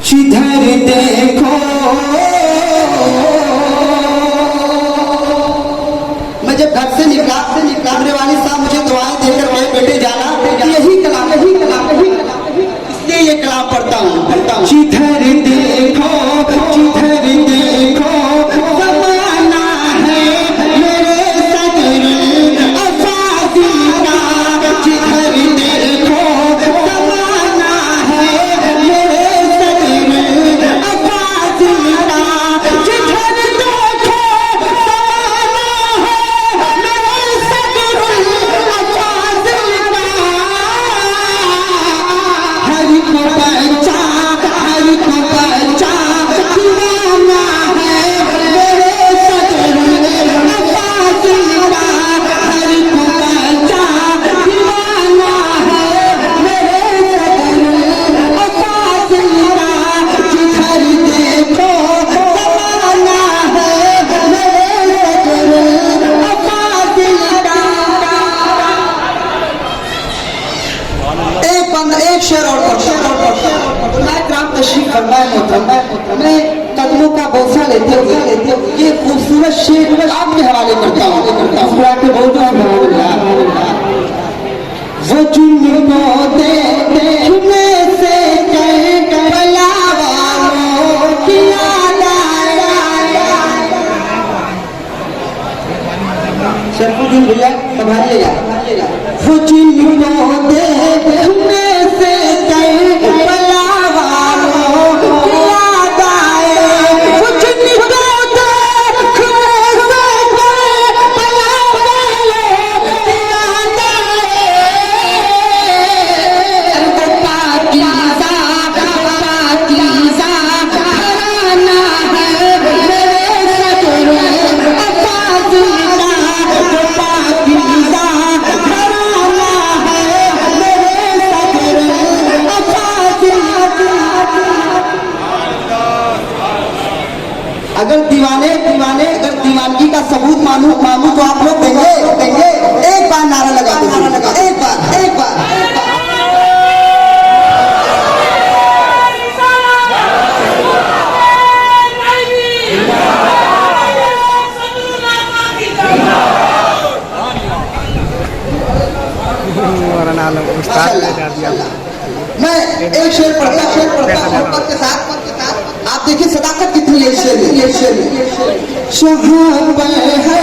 जिधर देखो मैं जब घर से निकला मेरे वालिद साहब मुझे दुआएं देकर कहे बेटे जाना यही कलाम इसलिए ये कलाम पढ़ता हूँ जिधर देखो ज़माना है मेरे सदर अफाज़िल का जिधर देखो ज़माना है मेरे सदर अफाज़िल का जिधर देखो ज़माना है मेरे सदर अफाज़िल का हर को बच्चा दीवाना है मेरे सदर अफाज़िल का हर को बच्चा दीवाना है मेरे सदर अफाज़िल का जिधर देखो ज़माना है मेरे सदर अफाज़िल का। एक शेर और तशरीफ फरमाए मोहतरम मैं कदमों का बोसा लेते हुए ये खूबसूरत शेर आपके हवाले करता हूँ वो जिनको देखने से कलावारों की याद आया शरफुद्दीन भैया संभालिएगा वो जिनको देखने से अगर दीवानगी का सबूत मानू तो आप लोग देंगे एक बार नारा लगा एक बार मैं एक शेर पढ़ता हूँ के साथ आप देखिए सदाकत कितनी है शेर में। शहाँ पर है